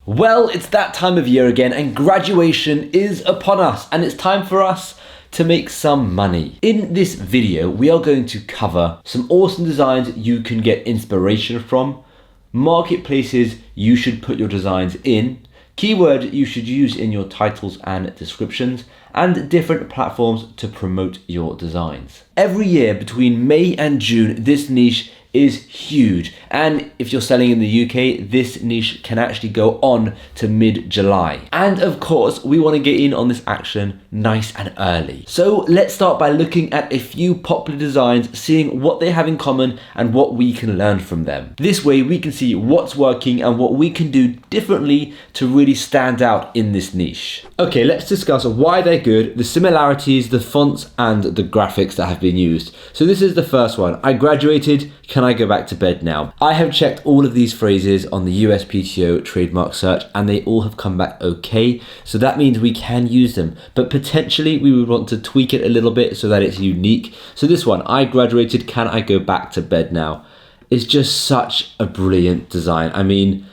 Well, it's that time of year again and graduation is upon us and it's time for us to make some money. In this video, we are going to cover some awesome designs you can get inspiration from, marketplaces you should put your designs in, keyword you should use in your titles and descriptions, and different platforms to promote your designs. Every year between May and June, this niche is huge. And if you're selling in the UK, this niche can actually go on to mid-July. And of course, we want to get in on this action nice and early. So let's start by looking at a few popular designs, seeing what they have in common and what we can learn from them. This way we can see what's working and what we can do differently to really stand out in this niche. Okay, let's discuss why they're good, the similarities, the fonts, and the graphics that have been used. So this is the first one. I graduated, can I go back to bed now? I have checked all of these phrases on the USPTO trademark search and they all have come back okay. So that means we can use them, but potentially we would want to tweak it a little bit so that it's unique. So this one, I graduated, can I go back to bed now? It's just such a brilliant design. I mean,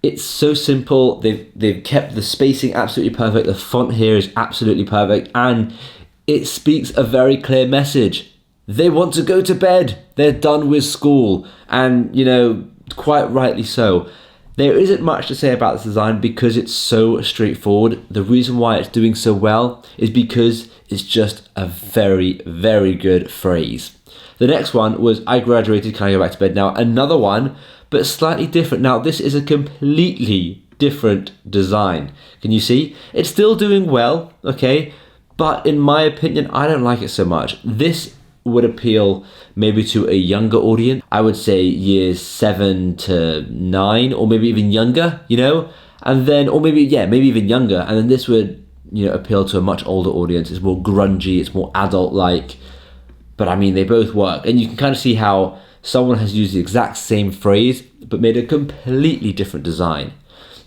it's so simple. They've kept the spacing absolutely perfect. The font here is absolutely perfect and it speaks a very clear message. They want to go to bed. They're done with school. And, you know, quite rightly so. There isn't much to say about this design because it's so straightforward. The reason why it's doing so well is because it's just a very, very good phrase. The next one was, I graduated, can I go back to bed now? Another one, but slightly different. Now, this is a completely different design. Can you see? It's still doing well, okay? But in my opinion, I don't like it so much. This would appeal maybe to a younger audience. I would say years 7 to 9 or maybe even younger, you know, and then, or maybe even younger. And then this would, you know, appeal to a much older audience. It's more grungy, it's more adult-like, but I mean, they both work. And you can kind of see how someone has used the exact same phrase, but made a completely different design.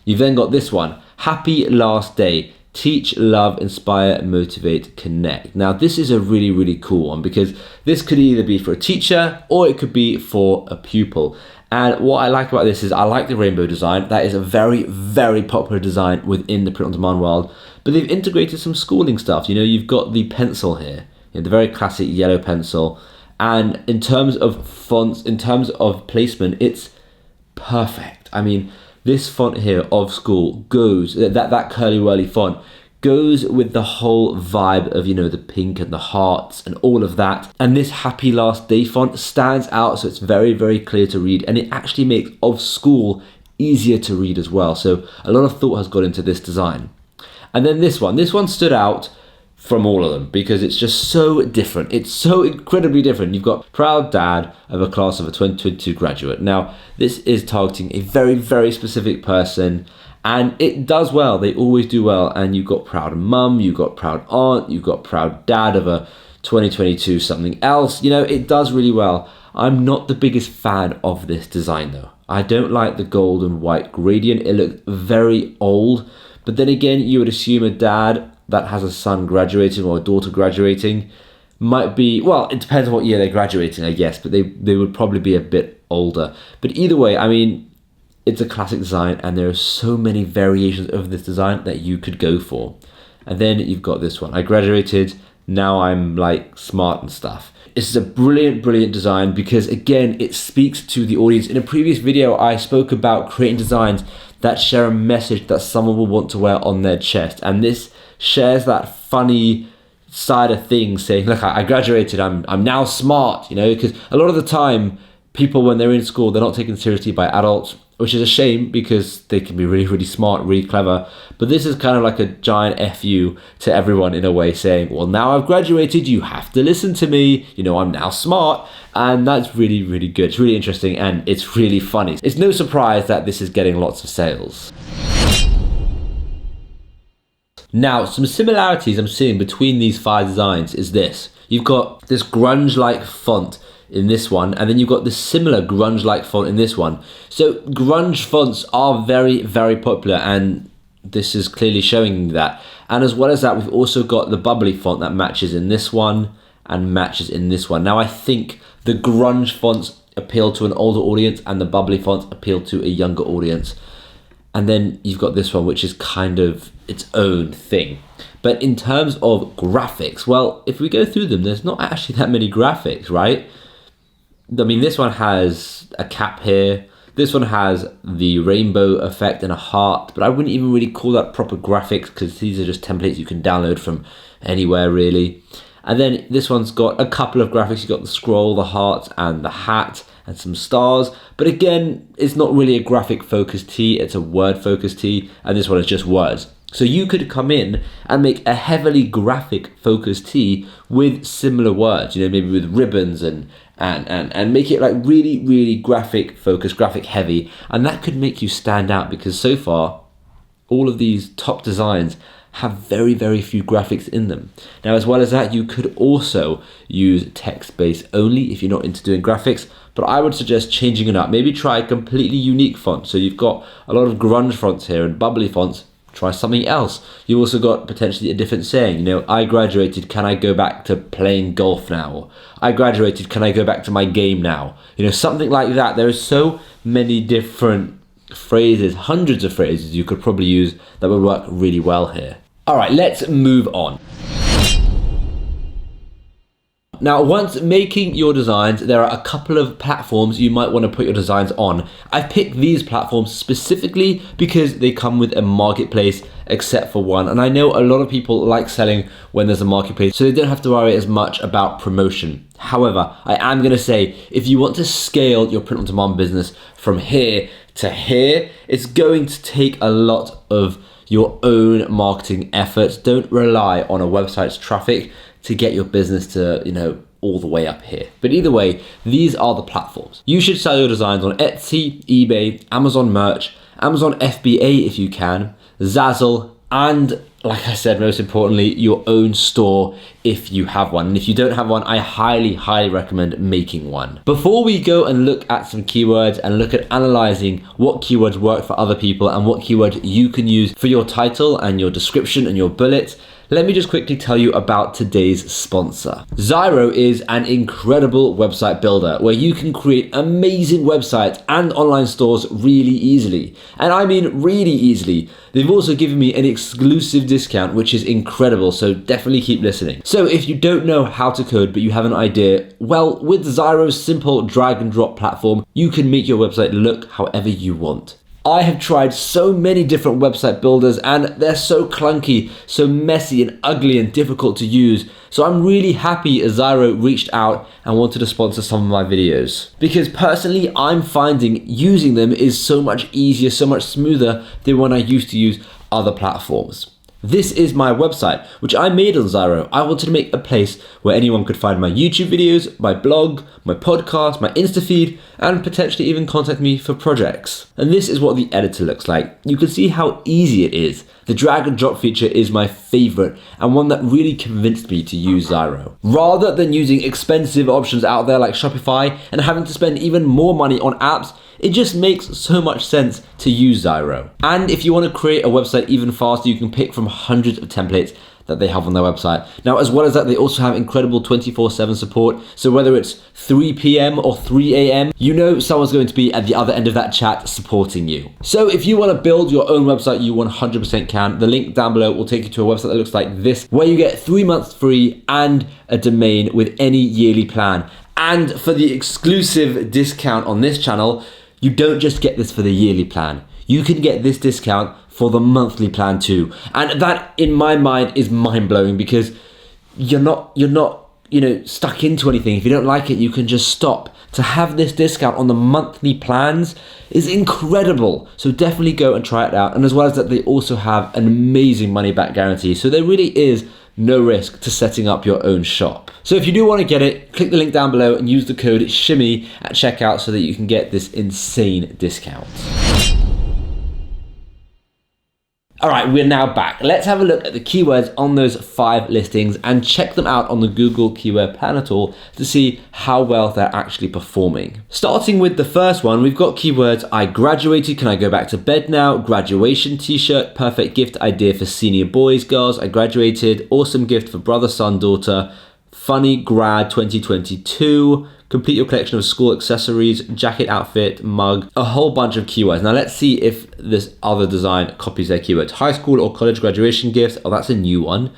You've then got this one, happy last day. Teach, love, inspire, motivate, connect. Now this is a really, really cool one because this could either be for a teacher or it could be for a pupil. And what I like about this is I like the rainbow design. That is a very, very popular design within the print-on-demand world. But they've integrated some schooling stuff. You know, you've got the pencil here, you know, the very classic yellow pencil. And in terms of fonts, in terms of placement, it's perfect. I mean, this font here of school goes, that curly whirly font goes with the whole vibe of, you know, the pink and the hearts and all of that. And this happy last day font stands out, so it's very, very clear to read. And it actually makes of school easier to read as well. So a lot of thought has gone into this design. And then this one stood out from all of them because it's just so different. It's so incredibly different. You've got proud dad of a class of a 2022 graduate. Now, this is targeting a very, very specific person and it does well. They always do well. And you've got proud mum, you've got proud aunt, you've got proud dad of a 2022 something else. You know, it does really well. I'm not the biggest fan of this design though. I don't like the gold and white gradient. It looks very old. But then again, you would assume a dad that has a son graduating or a daughter graduating might be, well, it depends on what year they're graduating, I guess, but they would probably be a bit older. But either way, I mean, it's a classic design and there are so many variations of this design that you could go for. And then you've got this one. I graduated, now I'm like smart and stuff. This is a brilliant, brilliant design because again, it speaks to the audience. In a previous video, I spoke about creating designs that share a message that someone will want to wear on their chest. And this shares that funny side of things, saying, look, I graduated, I'm now smart, you know, because a lot of the time people, when they're in school, they're not taken seriously by adults, which is a shame because they can be really, really smart, really clever. But this is kind of like a giant FU to everyone in a way, saying, well, now I've graduated, you have to listen to me, you know, I'm now smart. And that's really, really good. It's really interesting and it's really funny. It's no surprise that this is getting lots of sales. Now, some similarities I'm seeing between these 5 designs is this. You've got this grunge-like font in this one, and then you've got this similar grunge-like font in this one. So grunge fonts are very, very popular, and this is clearly showing that. And as well as that, we've also got the bubbly font that matches in this one and matches in this one. Now, I think the grunge fonts appeal to an older audience and the bubbly fonts appeal to a younger audience. And then you've got this one, which is kind of its own thing. But in terms of graphics, well, if we go through them, there's not actually that many graphics, right? I mean, this one has a cap here. This one has the rainbow effect and a heart, but I wouldn't even really call that proper graphics because these are just templates you can download from anywhere really. And then this one's got a couple of graphics. You've got the scroll, the heart, and the hat, and some stars. But again, it's not really a graphic focused tee, it's a word focused tee, and this one is just words. So you could come in and make a heavily graphic focused tee with similar words, you know, maybe with ribbons and make it like really graphic focused, graphic heavy. And that could make you stand out because so far, all of these top designs have very few graphics in them. Now, as well as that, you could also use text-based only if you're not into doing graphics, but I would suggest changing it up. Maybe try a completely unique font. So you've got a lot of grunge fonts here and bubbly fonts. Try something else. You've also got potentially a different saying, you know, I graduated, can I go back to playing golf now? Or, I graduated, can I go back to my game now? You know, something like that. There are so many different phrases, hundreds of phrases you could probably use that would work really well here. All right, let's move on. Now, once making your designs, there are a couple of platforms you might want to put your designs on. I've picked these platforms specifically because they come with a marketplace except for one. And I know a lot of people like selling when there's a marketplace, so they don't have to worry as much about promotion. However, I am going to say, if you want to scale your print-on-demand business from here to here, it's going to take a lot of your own marketing efforts. Don't rely on a website's traffic to get your business to, you know, all the way up here. But either way, these are the platforms. You should sell your designs on Etsy, eBay, Amazon Merch, Amazon FBA if you can, Zazzle, and like I said, most importantly, your own store if you have one. And if you don't have one, I highly recommend making one. Before we go and look at some keywords and look at analyzing what keywords work for other people and what keywords you can use for your title and your description and your bullets, let me just quickly tell you about today's sponsor. Xyro is an incredible website builder where you can create amazing websites and online stores really easily. And I mean really easily. They've also given me an exclusive discount, which is incredible, so definitely keep listening. So if you don't know how to code, but you have an idea, well, with Xyro's simple drag and drop platform, you can make your website look however you want. I have tried so many different website builders and they're so clunky, so messy and ugly and difficult to use. So I'm really happy Xyro reached out and wanted to sponsor some of my videos. Because personally, I'm finding using them is so much easier, so much smoother than when I used to use other platforms. This is my website, which I made on Xyro. I wanted to make a place where anyone could find my YouTube videos, my blog, my podcast, my Insta feed, and potentially even contact me for projects. And this is what the editor looks like. You can see how easy it is. The drag and drop feature is my favorite and one that really convinced me to use Xyro. Rather than using expensive options out there like Shopify and having to spend even more money on apps, it just makes so much sense to use Xyro. And if you want to create a website even faster, you can pick from hundreds of templates that they have on their website. Now, as well as that, they also have incredible 24/7 support. So whether it's 3 p.m. or 3 a.m., you know someone's going to be at the other end of that chat supporting you. So if you want to build your own website, you 100% can. The link down below will take you to a website that looks like this, where you get 3 months free and a domain with any yearly plan. And for the exclusive discount on this channel, you don't just get this for the yearly plan. You can get this discount for the monthly plan too. And that, in my mind, is mind-blowing because you're not, stuck into anything. If you don't like it, you can just stop. To have this discount on the monthly plans is incredible. So definitely go and try it out. And as well as that, they also have an amazing money-back guarantee. So there really is no risk to setting up your own shop. So if you do want to get it, click the link down below and use the code SHIMMY at checkout so that you can get this insane discount. All right, we're now back. Let's have a look at the keywords on those 5 listings and check them out on the Google Keyword Planner tool to see how well they're actually performing. Starting with the first one, we've got keywords: I graduated, can I go back to bed now? Graduation t-shirt, perfect gift idea for senior boys, girls. I graduated, awesome gift for brother, son, daughter. funny grad 2022, complete your collection of school accessories, jacket outfit, mug, a whole bunch of keywords. Now let's see if this other design copies their keywords. High school or college graduation gifts. Oh, that's a new one.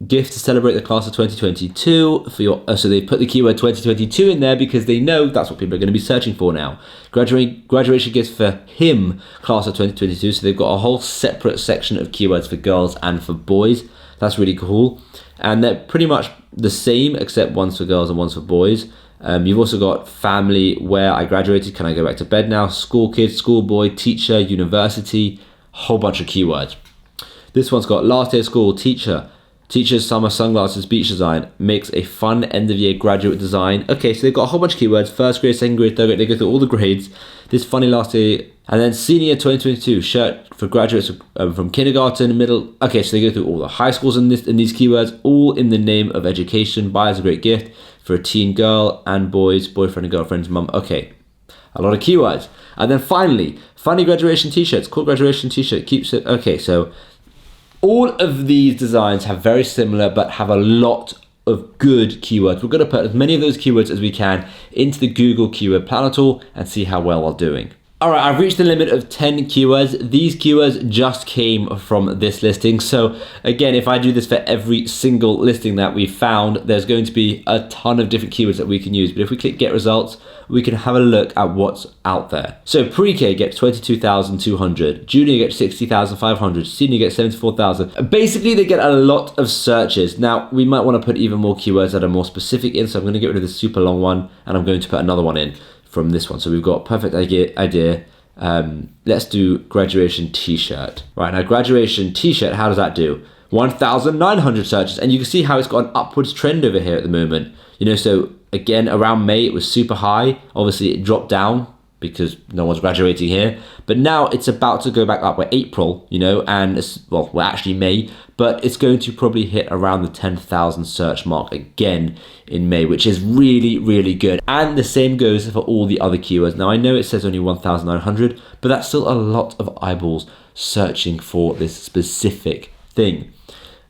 Gift to celebrate the class of 2022 for your. So they put the keyword 2022 in there because they know that's what people are going to be searching for now. Graduation gifts for him, class of 2022. So they've got a whole separate section of keywords for girls and for boys. That's really cool. And they're pretty much the same, except one's for girls and one's for boys. You've also got family, where I graduated, can I go back to bed now, school kids, schoolboy, teacher, university, whole bunch of keywords. This one's got last day of school, teacher's summer sunglasses, beach design, makes a fun end of year graduate design. Okay, so they've got a whole bunch of keywords, first grade, second grade, third grade, they go through all the grades. This funny last day, and then senior 2022, shirt for graduates from kindergarten, middle. Okay, so they go through all the high schools in these keywords, all in the name of education. Buy as a great gift for a teen girl and boys, boyfriend and girlfriend's mum. Okay, a lot of keywords. And then finally, funny graduation t-shirts, cool graduation t-shirt, keeps it. Okay, so all of these designs have very similar, but have a lot of good keywords. We're going to put as many of those keywords as we can into the Google Keyword Planner tool and see how well we're doing. All right, I've reached the limit of 10 keywords. These keywords just came from this listing. So again, if I do this for every single listing that we found, there's going to be a ton of different keywords that we can use. But if we click get results, we can have a look at what's out there. So pre-K gets 22,200, junior gets 60,500, senior gets 74,000. Basically, they get a lot of searches. Now, we might want to put even more keywords that are more specific in, so I'm going to get rid of this super long one, and I'm going to put another one in from this one. So we've got perfect idea. Let's do graduation t-shirt. Right, now graduation t-shirt, how does that do? 1,900 searches, and you can see how it's got an upwards trend over here at the moment. You know, so again, around May, it was super high. Obviously, it dropped down because no one's graduating here. But now it's about to go back up. We're April, you know, and well, we're actually May, but it's going to probably hit around the 10,000 search mark again in May, which is really, really good. And the same goes for all the other keywords. Now, I know it says only 1,900, but that's still a lot of eyeballs searching for this specific thing.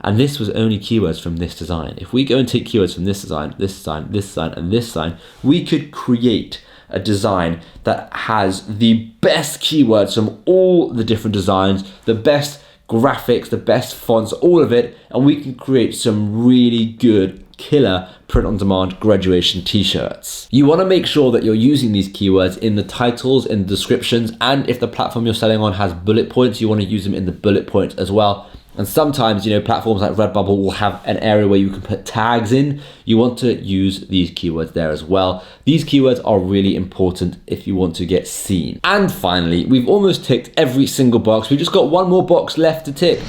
And this was only keywords from this design. If we go and take keywords from this design, this design, this design, and this design, we could create a design that has the best keywords from all the different designs, the best graphics, the best fonts, all of it, and we can create some really good killer print-on-demand graduation t-shirts. You want to make sure that you're using these keywords in the titles, in the descriptions, and if the platform you're selling on has bullet points, you want to use them in the bullet points as well. And sometimes, you know, platforms like Redbubble will have an area where you can put tags in. You want to use these keywords there as well. These keywords are really important if you want to get seen. And finally, we've almost ticked every single box. We've just got one more box left to tick.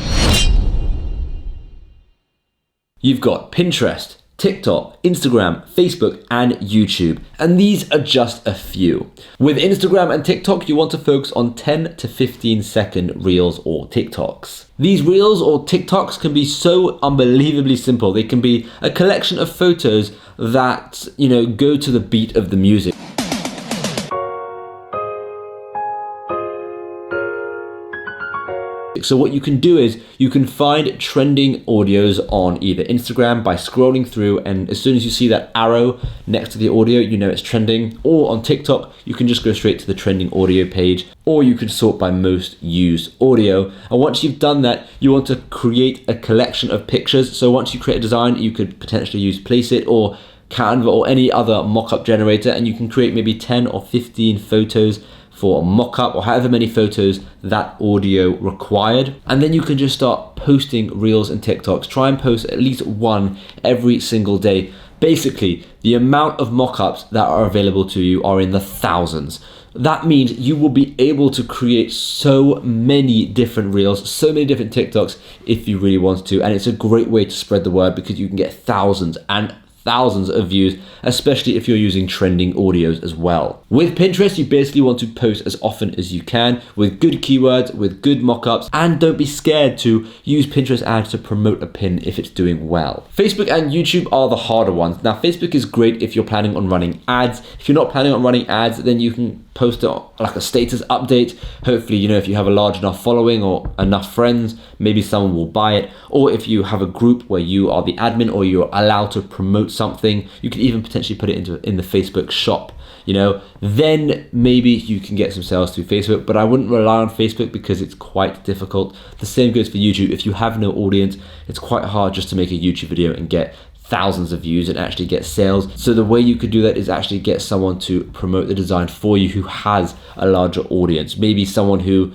You've got Pinterest, TikTok, Instagram, Facebook, and YouTube. And these are just a few. With Instagram and TikTok, you want to focus on 10 to 15 second reels or TikToks. These reels or TikToks can be so unbelievably simple. They can be a collection of photos that, you know, go to the beat of the music. So what you can do is you can find trending audios on either Instagram by scrolling through, and as soon as you see that arrow next to the audio, you know it's trending. Or on TikTok, you can just go straight to the trending audio page, or you can sort by most used audio. And once you've done that, you want to create a collection of pictures. So once you create a design, you could potentially use Placeit or Canva or any other mock-up generator, and you can create maybe 10 or 15 photos for a mock-up or however many photos that audio required. And then you can just start posting reels and TikToks. Try and post at least one every single day. Basically, the amount of mock-ups that are available to you are in the thousands. That means you will be able to create so many different reels, so many different TikToks if you really want to. And it's a great way to spread the word because you can get thousands and thousands of views, especially if you're using trending audios as well. With Pinterest, you basically want to post as often as you can with good keywords, with good mockups, and don't be scared to use Pinterest ads to promote a pin if it's doing well. Facebook and YouTube are the harder ones. Now, Facebook is great if you're planning on running ads. If you're not planning on running ads, then you can post it like a status update. Hopefully, if you have a large enough following or enough friends, maybe someone will buy it. Or if you have a group where you are the admin or you're allowed to promote something, you can even potentially put it in the Facebook shop. Then maybe you can get some sales through Facebook, but I wouldn't rely on Facebook because it's quite difficult. The same goes for YouTube. If you have no audience, it's quite hard just to make a YouTube video and get thousands of views and actually get sales. So the way you could do that is actually get someone to promote the design for you who has a larger audience. Maybe someone who,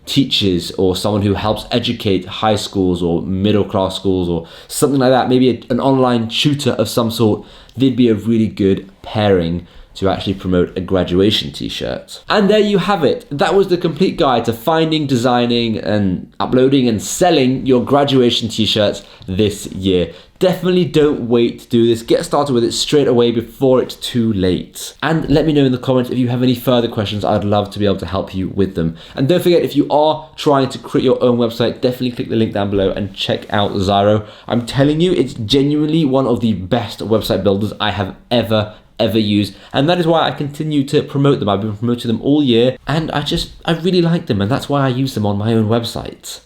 teaches, or someone who helps educate high schools or middle class schools or something like that. Maybe an online tutor of some sort. They'd be a really good pairing to actually promote a graduation t-shirt. And there you have it. That was the complete guide to finding, designing, and uploading and selling your graduation t-shirts this year. Definitely don't wait to do this. Get started with it straight away before it's too late. And let me know in the comments if you have any further questions. I'd love to be able to help you with them. And don't forget, if you are trying to create your own website, definitely click the link down below and check out Zyro. I'm telling you, it's genuinely one of the best website builders I have ever used, and that is why I continue to promote them. I've been promoting them all year, and I really like them, and that's why I use them on my own website.